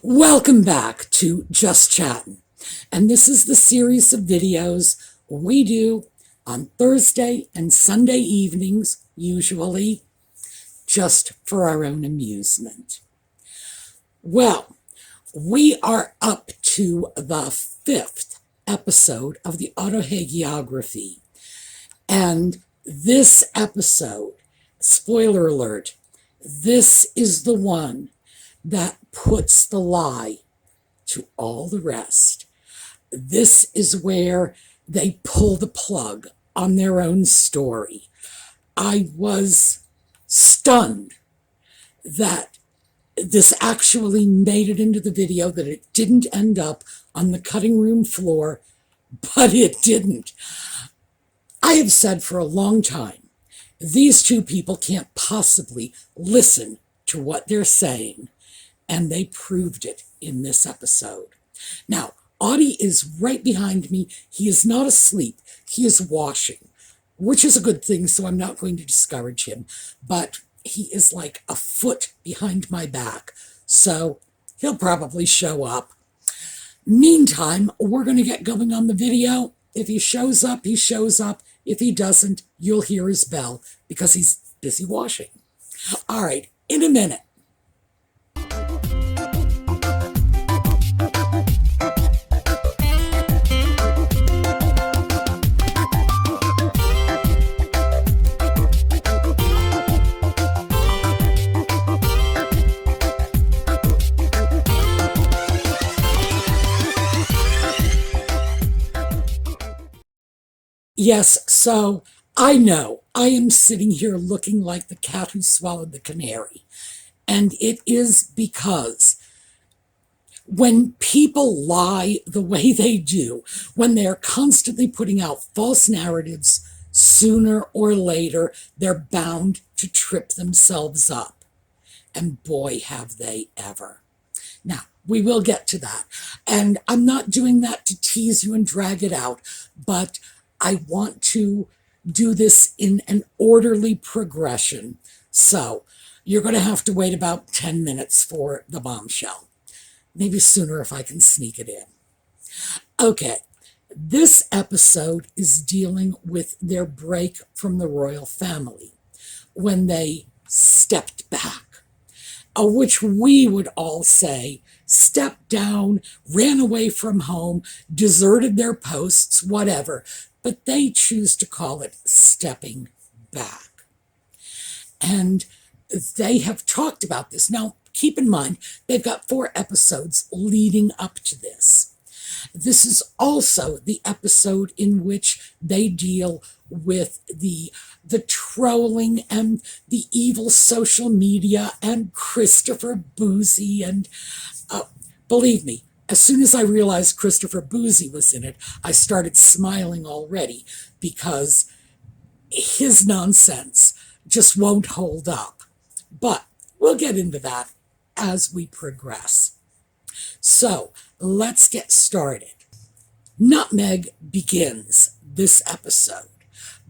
Welcome back to Just Chattin', and this is the series of videos we do on Thursday and Sunday evenings, usually, just for our own amusement. Well, we are up to the 5th episode of the Autohagiography, and this episode, spoiler alert, this is the one that puts the lie to all the rest. This is where they pull the plug on their own story. I was stunned that this actually made it into the video, that it didn't end up on the cutting room floor, but it didn't. I have said for a long time, these two people can't possibly listen to what they're saying. And they proved it in this episode. Now, Audie is right behind me. He is not asleep. He is washing, which is a good thing, so I'm not going to discourage him. But he is like a foot behind my back, so he'll probably show up. Meantime, we're going to get going on the video. If he shows up, he shows up. If he doesn't, you'll hear his bell because he's busy washing. All right, in a minute. Yes, so I know I am sitting here looking like the cat who swallowed the canary. And it is because when people lie the way they do, when they're constantly putting out false narratives, sooner or later, they're bound to trip themselves up. And boy, have they ever. Now, we will get to that. And I'm not doing that to tease you and drag it out, but I want to do this in an orderly progression. So you're going to have to wait about 10 minutes for the bombshell. Maybe sooner if I can sneak it in. Okay, this episode is dealing with their break from the royal family when they stepped back, which we would all say stepped down, ran away from home, deserted their posts, whatever. But they choose to call it stepping back. And they have talked about this. Now, keep in mind, they've got 4 episodes leading up to this. This is also the episode in which they deal with the trolling and the evil social media and Christopher Bouzy. And believe me, as soon as I realized Christopher Bouzy was in it, I started smiling already because his nonsense just won't hold up. But we'll get into that as we progress. So let's get started. Nutmeg begins this episode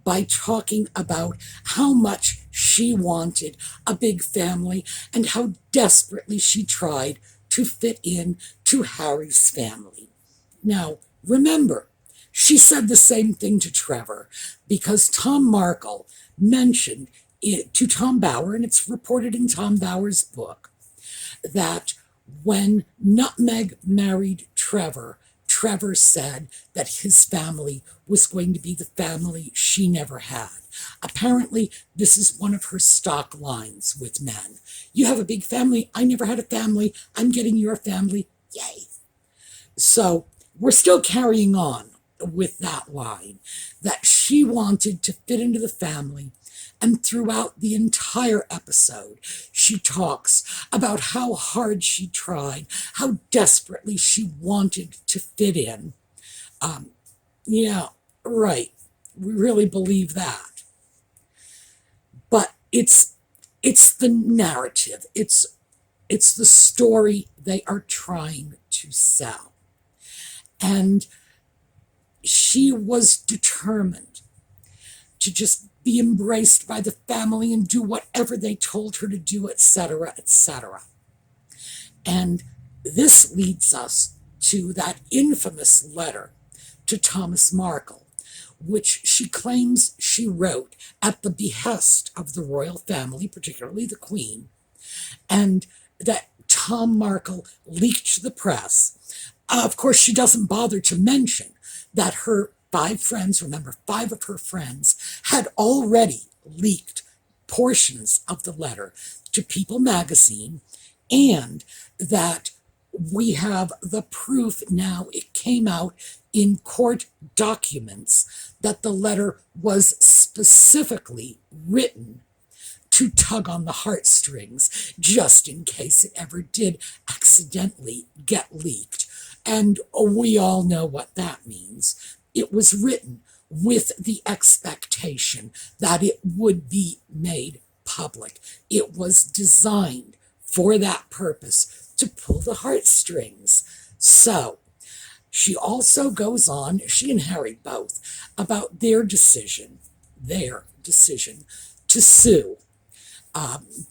by talking about how much she wanted a big family and how desperately she tried to fit in to Harry's family. Now, remember, she said the same thing to Trevor because Tom Markle mentioned it to Tom Bower, and it's reported in Tom Bower's book, that when Nutmeg married Trevor, Trevor said that his family was going to be the family she never had. Apparently, this is one of her stock lines with men. You have a big family. I never had a family. I'm getting your family. Yay. So we're still carrying on with that line, that she wanted to fit into the family. And throughout the entire episode, she talks about how hard she tried, how desperately she wanted to fit in. Yeah, right. We really believe that. But it's the narrative. It's the story they are trying to sell. And she was determined to just be embraced by the family and do whatever they told her to do, etc., etc. And This leads us to that infamous letter to Thomas Markle, which she claims she wrote at the behest of the royal family, particularly the Queen, and that Tom Markle leaked to the press. Of course, she doesn't bother to mention that her 5 friends, remember, 5 of her friends, had already leaked portions of the letter to People magazine, and that we have the proof now. It came out in court documents that the letter was specifically written to tug on the heartstrings, just in case it ever did accidentally get leaked. And we all know what that means. It was written with the expectation that it would be made public. It was designed for that purpose, to pull the heartstrings. So, she also goes on, she and Harry both, about their decision to sue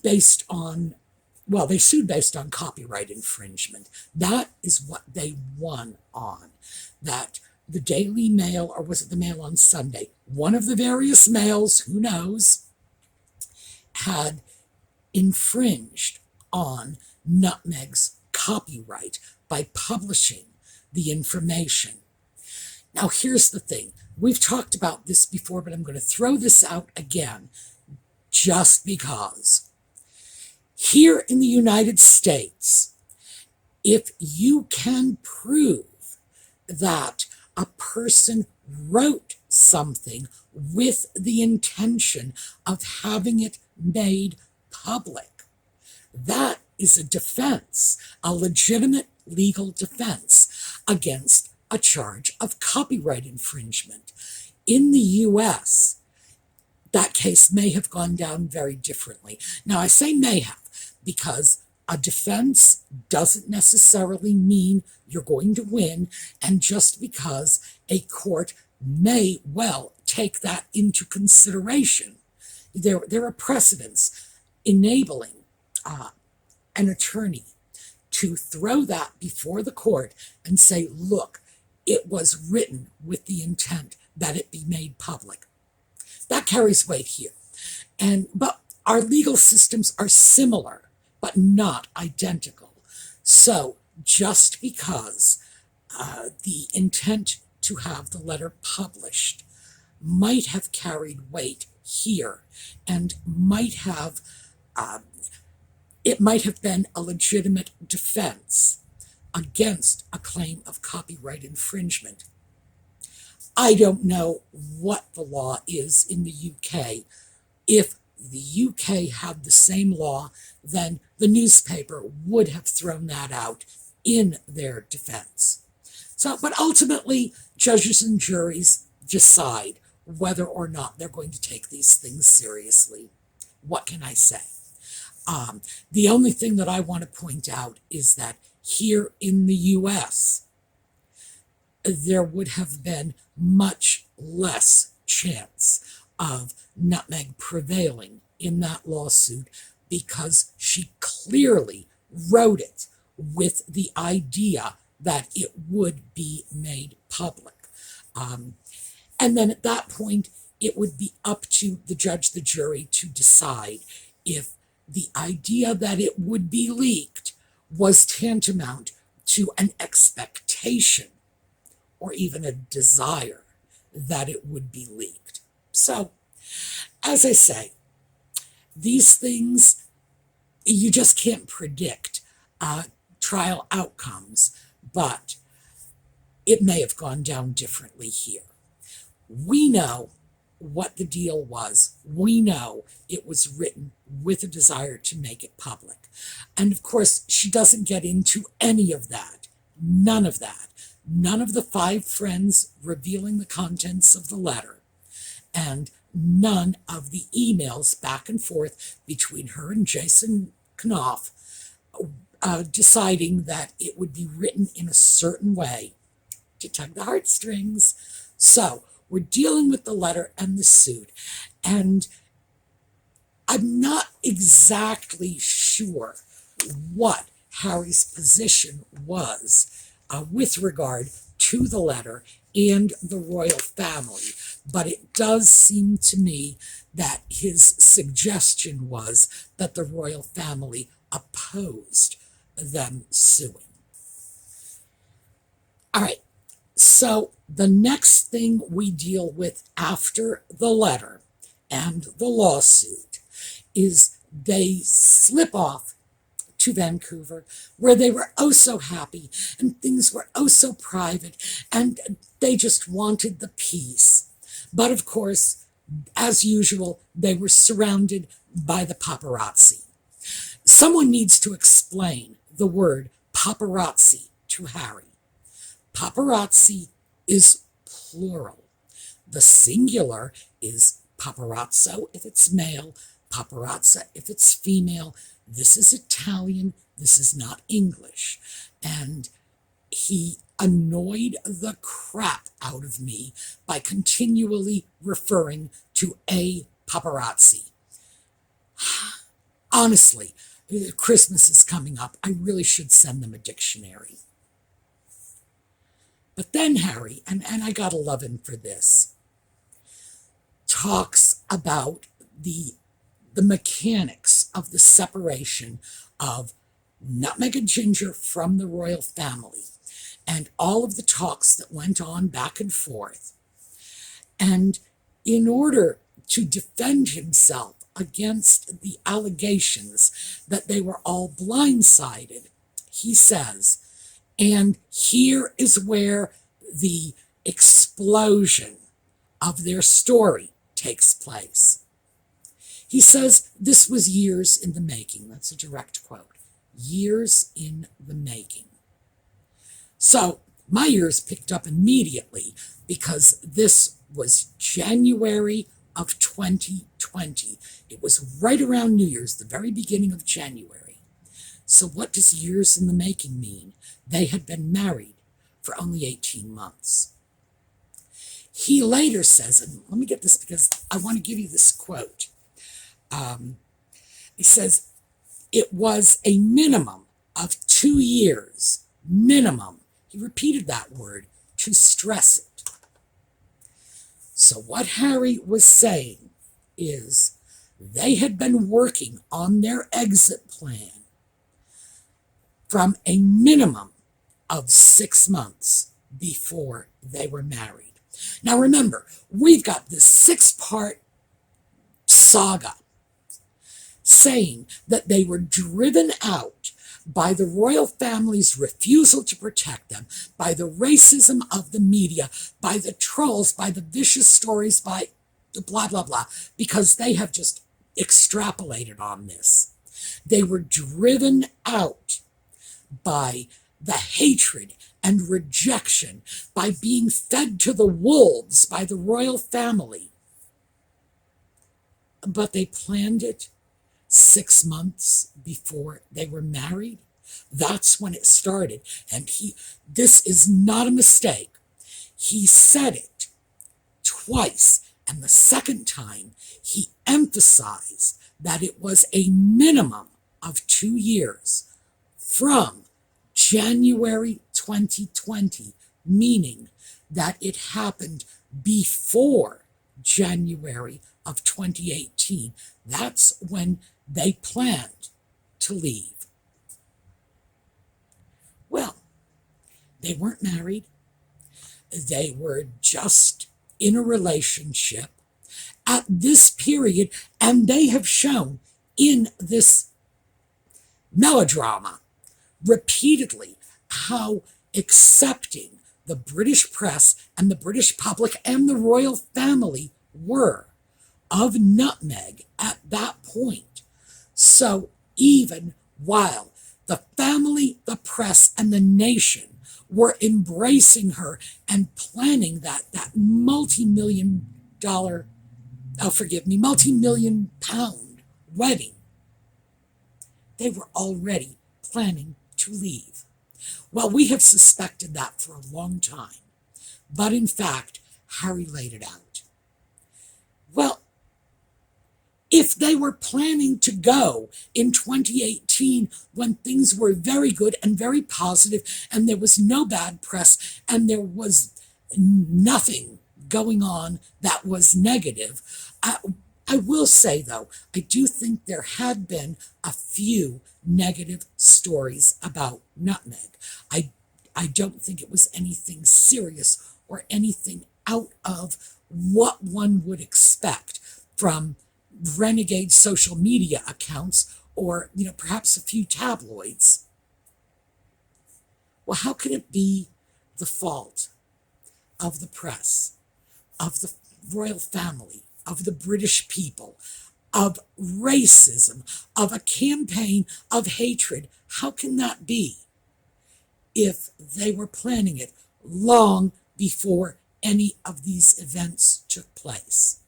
based on, well, they sued based on copyright infringement. That is what they won on. That the Daily Mail, or was it the Mail on Sunday, one of the various mails, who knows, had infringed on Nutmeg's copyright by publishing the information. Now, here's the thing. We've talked about this before, but I'm going to throw this out again just because. Here in the United States, if you can prove that a person wrote something with the intention of having it made public, that is a defense, a legitimate legal defense against a charge of copyright infringement. In the US, that case may have gone down very differently. Now, I say may have because a defense doesn't necessarily mean you're going to win, and just because a court may well take that into consideration, there are precedents enabling an attorney to throw that before the court and say, look, it was written with the intent that it be made public. That carries weight here. But our legal systems are similar, but not identical. So just because the intent to have the letter published might have carried weight here and it might have been a legitimate defense against a claim of copyright infringement. I don't know what the law is in the UK. If the UK had the same law, then the newspaper would have thrown that out in their defense. But ultimately, judges and juries decide whether or not they're going to take these things seriously. What can I say? The only thing that I want to point out is that here in the US, there would have been much less chance of Nutmeg prevailing in that lawsuit because she clearly wrote it with the idea that it would be made public. And then at that point, it would be up to the judge, the jury, to decide if the idea that it would be leaked was tantamount to an expectation or even a desire that it would be leaked. So, as I say, these things, you just can't predict trial outcomes, but it may have gone down differently here. We know what the deal was. We know it was written with a desire to make it public. And of course, she doesn't get into any of that. None of that. None of the 5 friends revealing the contents of the letter, and none of the emails back and forth between her and Jason Knopf deciding that it would be written in a certain way to tug the heartstrings. So we're dealing with the letter and the suit, and I'm not exactly sure what Harry's position was with regard to the letter and the royal family. But it does seem to me that his suggestion was that the royal family opposed them suing. All right, so the next thing we deal with after the letter and the lawsuit is they slip off to Vancouver, where they were oh so happy and things were oh so private and they just wanted the peace. But of course, as usual, they were surrounded by the paparazzi. Someone needs to explain the word paparazzi to Harry. Paparazzi is plural. The singular is paparazzo if it's male, paparazza if it's female. This is Italian, this is not English. And he annoyed the crap out of me by continually referring to a paparazzi. Honestly, Christmas is coming up. I really should send them a dictionary. But then Harry, and I gotta love him for this, talks about the mechanics of the separation of Nutmeg and Ginger from the royal family and all of the talks that went on back and forth. And in order to defend himself against the allegations that they were all blindsided, he says, and here is where the explosion of their story takes place. He says this was years in the making. That's a direct quote. Years in the making. So my ears picked up immediately because this was January of 2020. It was right around New Year's, the very beginning of January. So what does years in the making mean? They had been married for only 18 months. He later says, and let me get this because I want to give you this quote. He says, it was a minimum of 2 years, minimum. He repeated that word to stress it. So what Harry was saying is they had been working on their exit plan from a minimum of 6 months before they were married. Now remember, we've got this 6-part saga saying that they were driven out by the royal family's refusal to protect them, by the racism of the media, by the trolls, by the vicious stories, by blah, blah, blah, because they have just extrapolated on this. They were driven out by the hatred and rejection, by being fed to the wolves by the royal family. But they planned it 6 months before they were married. That's when it started. And this is not a mistake. He said it twice. And the second time, he emphasized that it was a minimum of 2 years from January 2020, meaning that it happened before January of 2018. That's when they planned to leave. Well, they weren't married. They were just in a relationship at this period, and they have shown in this melodrama repeatedly how accepting the British press and the British public and the royal family were of Nutmeg at that point. So even while the family, the press, and the nation were embracing her and planning that multi-million pound wedding, they were already planning to leave. Well, we have suspected that for a long time, but in fact, Harry laid it out. Well, If they were planning to go in 2018 when things were very good and very positive and there was no bad press and there was nothing going on that was negative, I will say, though, I do think there had been a few negative stories about Nutmeg. I don't think it was anything serious or anything out of what one would expect from renegade social media accounts or, perhaps a few tabloids. Well, how can it be the fault of the press, of the royal family, of the British people, of racism, of a campaign of hatred? How can that be if they were planning it long before any of these events took place?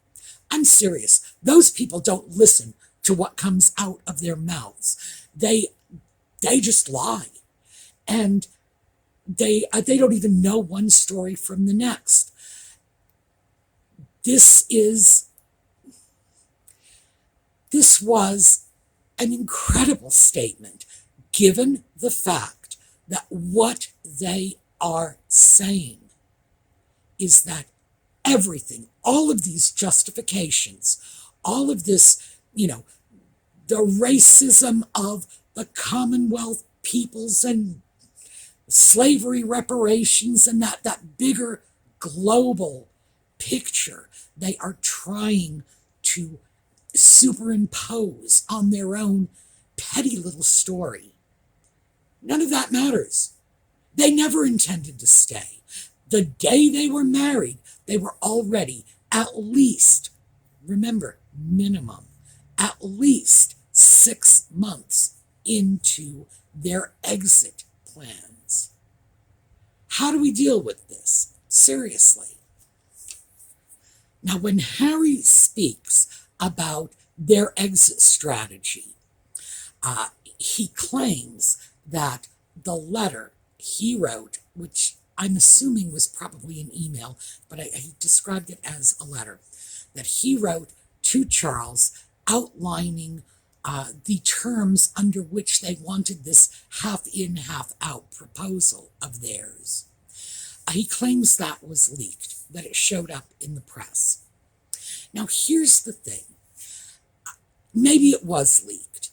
I'm serious. Those people don't listen to what comes out of their mouths. They just lie. And they don't even know one story from the next. This was an incredible statement, given the fact that what they are saying is that everything, all of these justifications, all of this, the racism of the Commonwealth peoples and slavery reparations and that bigger global picture they are trying to superimpose on their own petty little story. None of that matters. They never intended to stay. The day they were married, they were already at least, remember, minimum, at least 6 months into their exit plans. How do we deal with this? Seriously. Now, when Harry speaks about their exit strategy, he claims that the letter he wrote, which I'm assuming was probably an email, but he described it as a letter, that he wrote to Charles outlining the terms under which they wanted this half-in, half-out proposal of theirs. He claims that was leaked, that it showed up in the press. Now, here's the thing. Maybe it was leaked.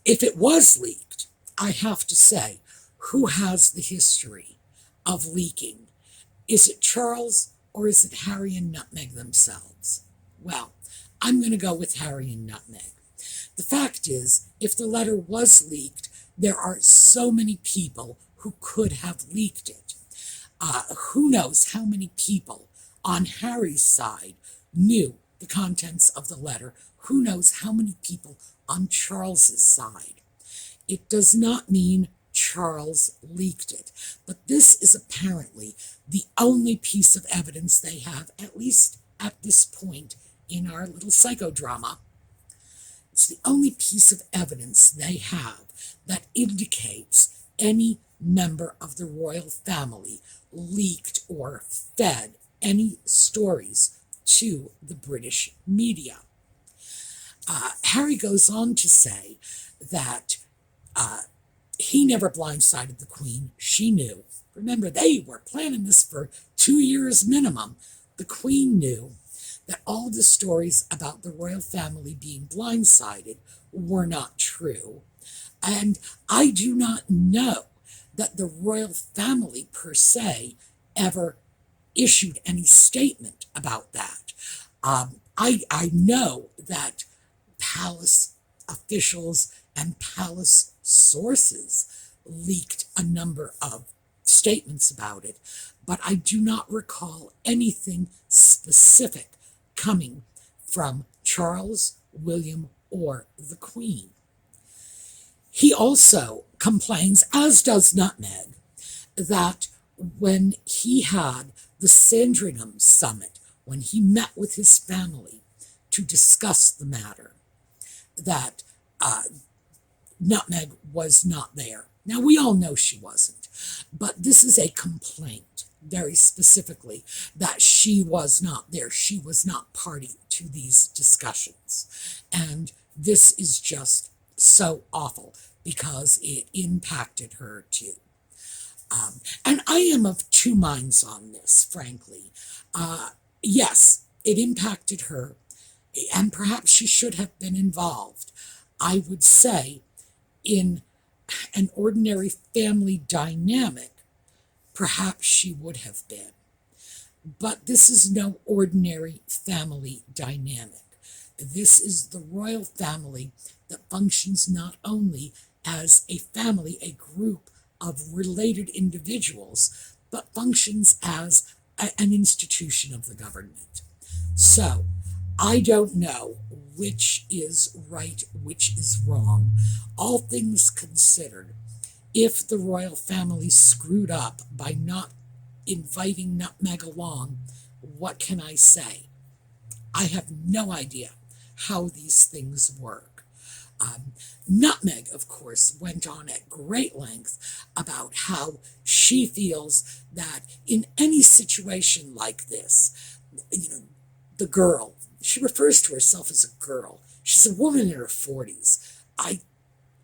If it was leaked, I have to say, who has the history of leaking? Is it Charles or is it Harry and Nutmeg themselves? Well, I'm going to go with Harry and Nutmeg. The fact is, if the letter was leaked, there are so many people who could have leaked it. Who knows how many people on Harry's side knew the contents of the letter? Who knows how many people on Charles's side? It does not mean Charles leaked it, but this is apparently the only piece of evidence they have, at least at this point in our little psychodrama. It's the only piece of evidence they have that indicates any member of the royal family leaked or fed any stories to the British media. Harry goes on to say that he never blindsided the Queen. She knew. Remember, they were planning this for 2 years minimum. The Queen knew that all the stories about the royal family being blindsided were not true. And I do not know that the royal family per se ever issued any statement about that. I know that palace officials and palace sources leaked a number of statements about it, but I do not recall anything specific coming from Charles, William, or the Queen. He also complains, as does Nutmeg, that when he had the Sandringham Summit, when he met with his family to discuss the matter, that Nutmeg was not there. Now, we all know she wasn't, but this is a complaint very specifically that she was not there. She was not party to these discussions. And this is just so awful because it impacted her too. And I am of two minds on this, frankly. Yes, it impacted her, and perhaps she should have been involved. I would say in an ordinary family dynamic, perhaps she would have been. But this is no ordinary family dynamic. This is the royal family that functions not only as a family, a group of related individuals, but functions as an institution of the government. So, I don't know which is right, which is wrong. All things considered, if the royal family screwed up by not inviting Nutmeg along, what can I say? I have no idea how these things work. Nutmeg, of course, went on at great length about how she feels that in any situation like this, the girl, she refers to herself as a girl. She's a woman in her 40s. I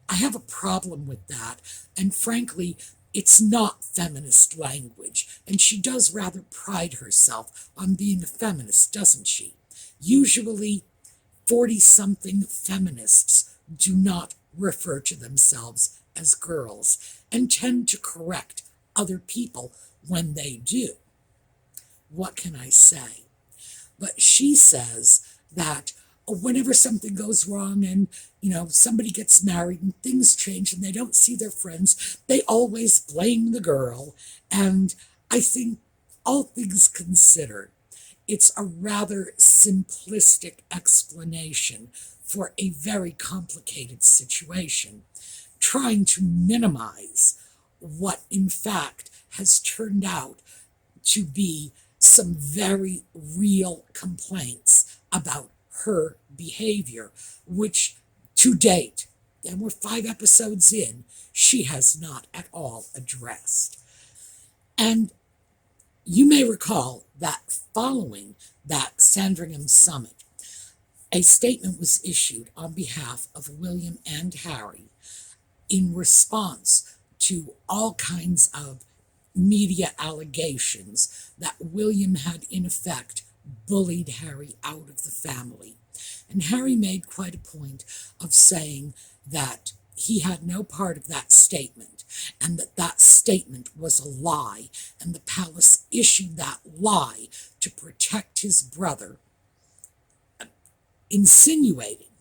have a problem with that, and frankly, it's not feminist language, and she does rather pride herself on being a feminist, doesn't she? Usually, 40-something feminists do not refer to themselves as girls and tend to correct other people when they do. What can I say? But she says that whenever something goes wrong and, somebody gets married and things change and they don't see their friends, they always blame the girl. And I think, all things considered, it's a rather simplistic explanation for a very complicated situation, trying to minimize what in fact has turned out to be some very real complaints about her behavior, which to date, and we're 5 episodes in, she has not at all addressed. And you may recall that following that Sandringham Summit, a statement was issued on behalf of William and Harry in response to all kinds of media allegations that William had in effect bullied Harry out of the family. And Harry made quite a point of saying that he had no part of that statement and that that statement was a lie, and the palace issued that lie to protect his brother, insinuating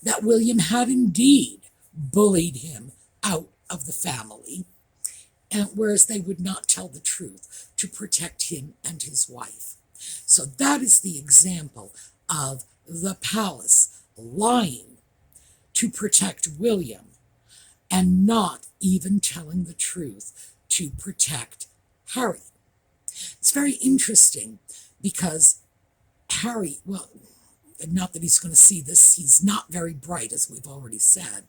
that William had indeed bullied him out of the family, and whereas they would not tell the truth to protect him and his wife. So that is the example of the palace lying to protect William and not even telling the truth to protect Harry. It's very interesting because Harry, well, not that he's going to see this, he's not very bright, as we've already said.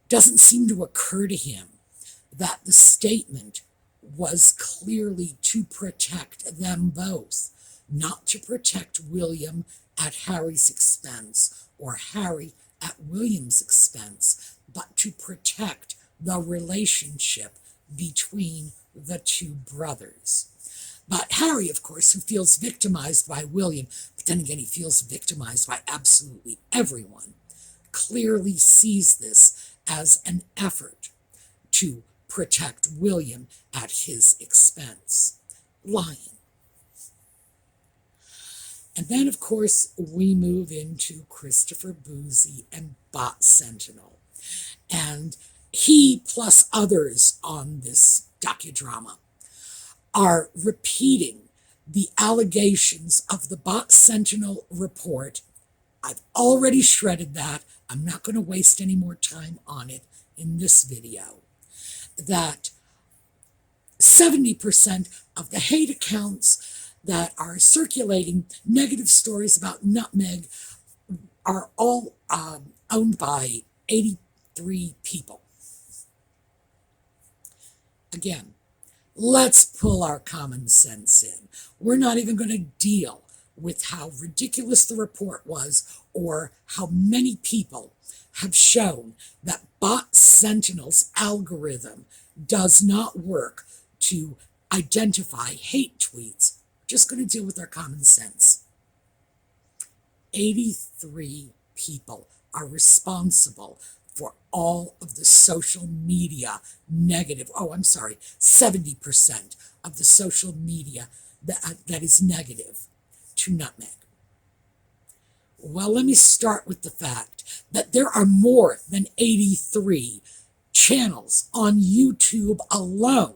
Doesn't seem to occur to him that the statement was clearly to protect them both, not to protect William at Harry's expense or Harry at William's expense, but to protect the relationship between the two brothers. But Harry, of course, who feels victimized by William, but then again he feels victimized by absolutely everyone, clearly sees this as an effort to protect William at his expense. Lying. And then, of course, we move into Christopher Bouzy and Bot Sentinel. And he, plus others on this docudrama, are repeating the allegations of the Bot Sentinel report. I've already shredded that. I'm not going to waste any more time on it in this video. That 70% of the hate accounts that are circulating negative stories about Nutmeg are all owned by 83 people. Again, Let's pull our common sense in. We're not even going to deal with how ridiculous the report was or how many people have shown that Bot Sentinel's algorithm does not work to identify hate tweets. We're just going to deal with our common sense. 83 people are responsible for all of the social media negative, 70% of the social media that is negative to nutmeg. Well, let me start with the fact that there are more than 83 channels on YouTube alone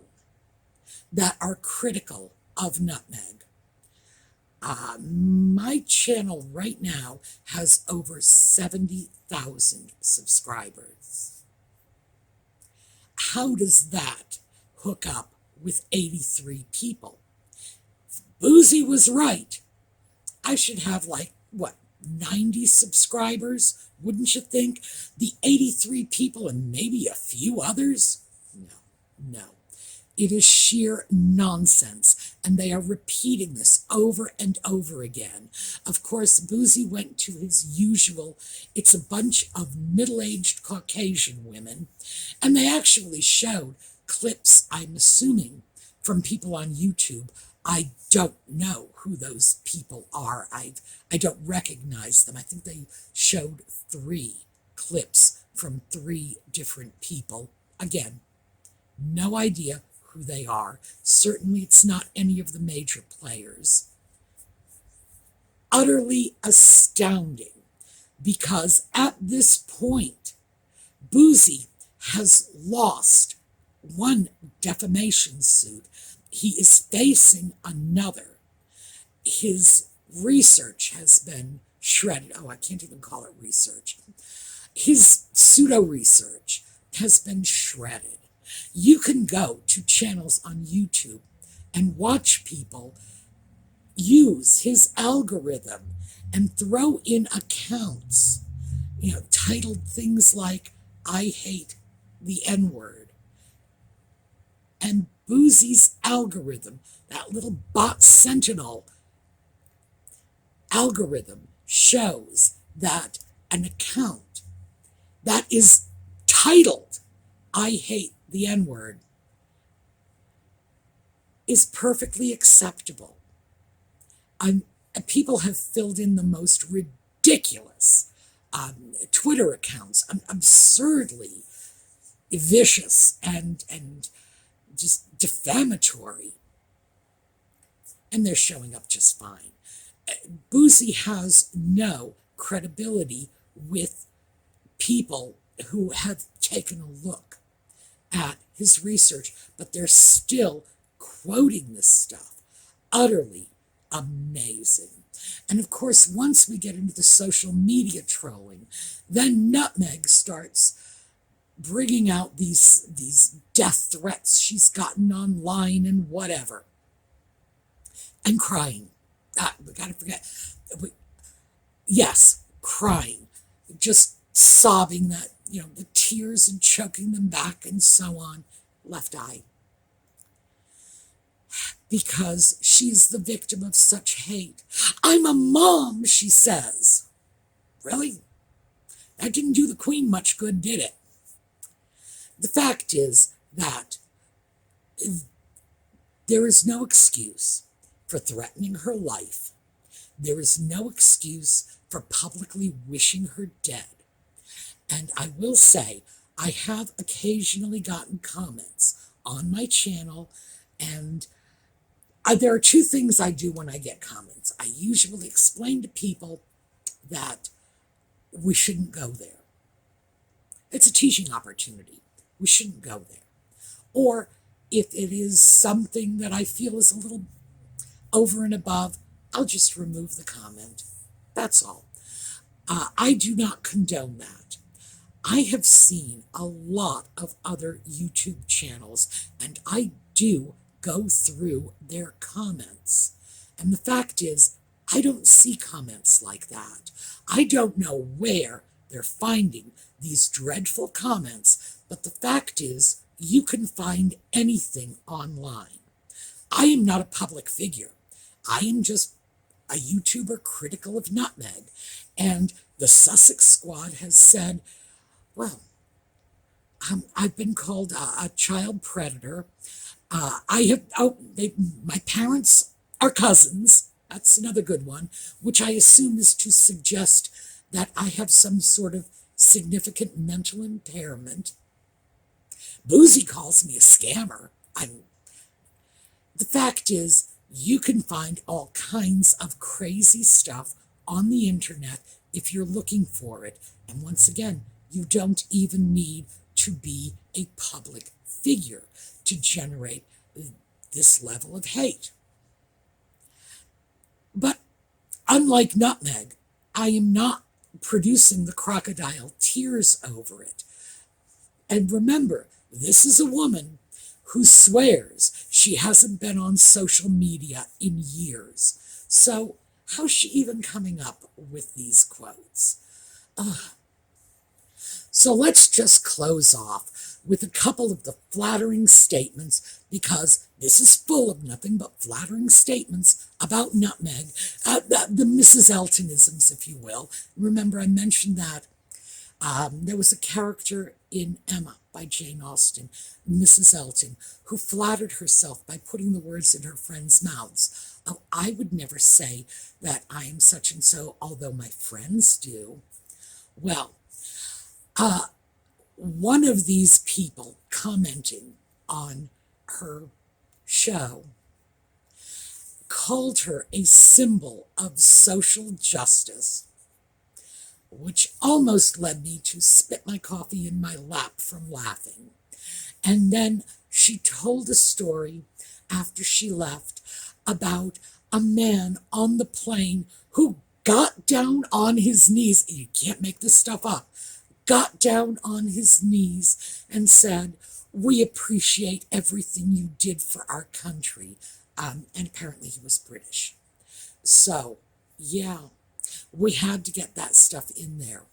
that are critical of nutmeg. My channel right now has over 70,000 subscribers. How does that hook up with 83 people? If Bouzy was right, I should have 90 subscribers, wouldn't you think? The 83 people and maybe a few others? No. It is sheer nonsense, and they are repeating this over and over again. Of course, Bouzy went to his usual, it's a bunch of middle-aged Caucasian women, and they actually showed clips, I'm assuming, from people on YouTube. I don't know who those people are. I don't recognize them. I think they showed 3 clips from 3 different people. Again, no idea who they are. Certainly it's not any of the major players. Utterly astounding, because at this point, Bouzy has lost 1 defamation suit. He is facing another. His research has been shredded. I can't even call it research. His pseudo-research has been shredded. You can go to channels on YouTube and watch people use his algorithm and throw in accounts, titled things like, I hate the N-word. And Bouzy's algorithm, that little Bot Sentinel algorithm, shows that an account that is titled, I hate the N-word, is perfectly acceptable. People have filled in the most ridiculous Twitter accounts, absurdly vicious and just defamatory, and they're showing up just fine. Bouzy has no credibility with people who have taken a look at his research, but they're still quoting this stuff. Utterly amazing. And of course, once we get into the social media trolling, then Nutmeg starts bringing out these death threats she's gotten online and whatever, and crying. We gotta forget. Yes, crying, just sobbing that, the tears and choking them back and so on. Left eye. Because she's the victim of such hate. I'm a mom, she says. Really? That didn't do the Queen much good, did it? The fact is that there is no excuse for threatening her life. There is no excuse for publicly wishing her dead. And I will say, I have occasionally gotten comments on my channel, and there are 2 things I do when I get comments. I usually explain to people that we shouldn't go there. It's a teaching opportunity. We shouldn't go there. Or if it is something that I feel is a little over and above, I'll just remove the comment. That's all. I do not condone that. I have seen a lot of other YouTube channels, and I do go through their comments. And the fact is, I don't see comments like that. I don't know where they're finding these dreadful comments, but the fact is, you can find anything online. I am not a public figure. I am just a YouTuber critical of nutmeg. And the Sussex Squad has said, well, I've been called a child predator. My parents are cousins. That's another good one, which I assume is to suggest that I have some sort of significant mental impairment. Bouzy calls me a scammer. The fact is, you can find all kinds of crazy stuff on the internet if you're looking for it. And once again, you don't even need to be a public figure to generate this level of hate. But unlike nutmeg, I am not producing the crocodile tears over it. And remember, this is a woman who swears she hasn't been on social media in years. So how's she even coming up with these quotes? So let's just close off with a couple of the flattering statements, because this is full of nothing but flattering statements about nutmeg, the Mrs. Eltonisms, if you will. Remember, I mentioned that there was a character in Emma by Jane Austen, Mrs. Elton, who flattered herself by putting the words in her friends' mouths. Oh, I would never say that I am such and so, although my friends do. Well, one of these people commenting on her show called her a symbol of social justice, which almost led me to spit my coffee in my lap from laughing. And then she told a story after she left about a man on the plane who got down on his knees. You can't make this stuff up. Got down on his knees and said, "We appreciate everything you did for our country." And apparently he was British. So, yeah, we had to get that stuff in there.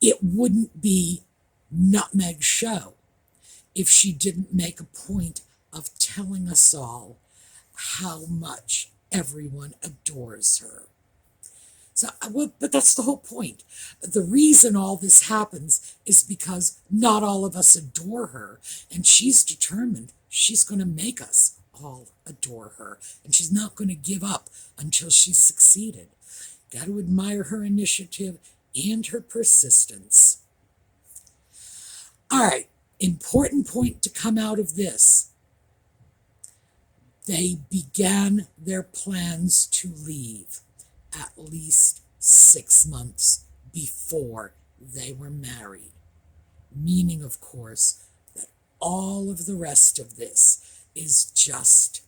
It wouldn't be Nutmeg's show if she didn't make a point of telling us all how much everyone adores her. So, but that's the whole point. The reason all this happens is because not all of us adore her, and she's determined she's going to make us all adore her, and she's not going to give up until she's succeeded. Got to admire her initiative and her persistence. All right, important point to come out of this. They began their plans to leave at least 6 months before they were married. Meaning, of course, that all of the rest of this is just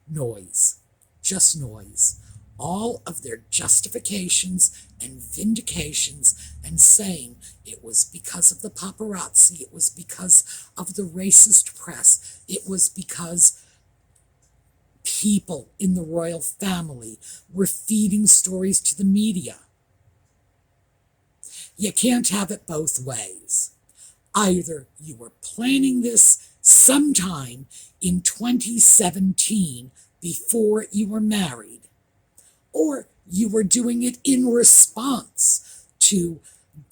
noise. Just noise. All of their justifications and vindications and saying it was because of the paparazzi, it was because of the racist press, it was because people in the royal family were feeding stories to the media. You can't have it both ways. Either you were planning this sometime in 2017 before you were married, or you were doing it in response to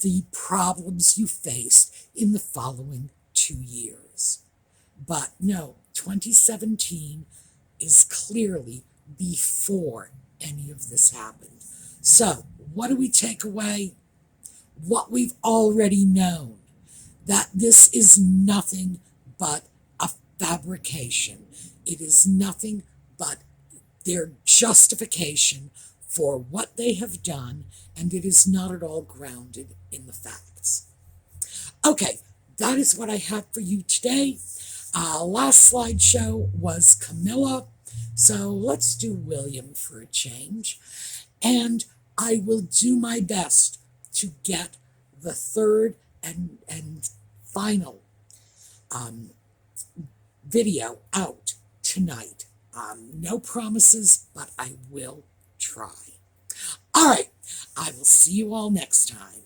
the problems you faced in the following 2 years. But no, 2017 is clearly before any of this happened. So, what do we take away? What we've already known, that this is nothing but a fabrication. It is nothing but their justification for what they have done, and it is not at all grounded in the facts. Okay, that is what I have for you today. Last slideshow was Camilla, so let's do William for a change. And I will do my best to get the third and final video out tonight. No promises, but I will try. All right, I will see you all next time.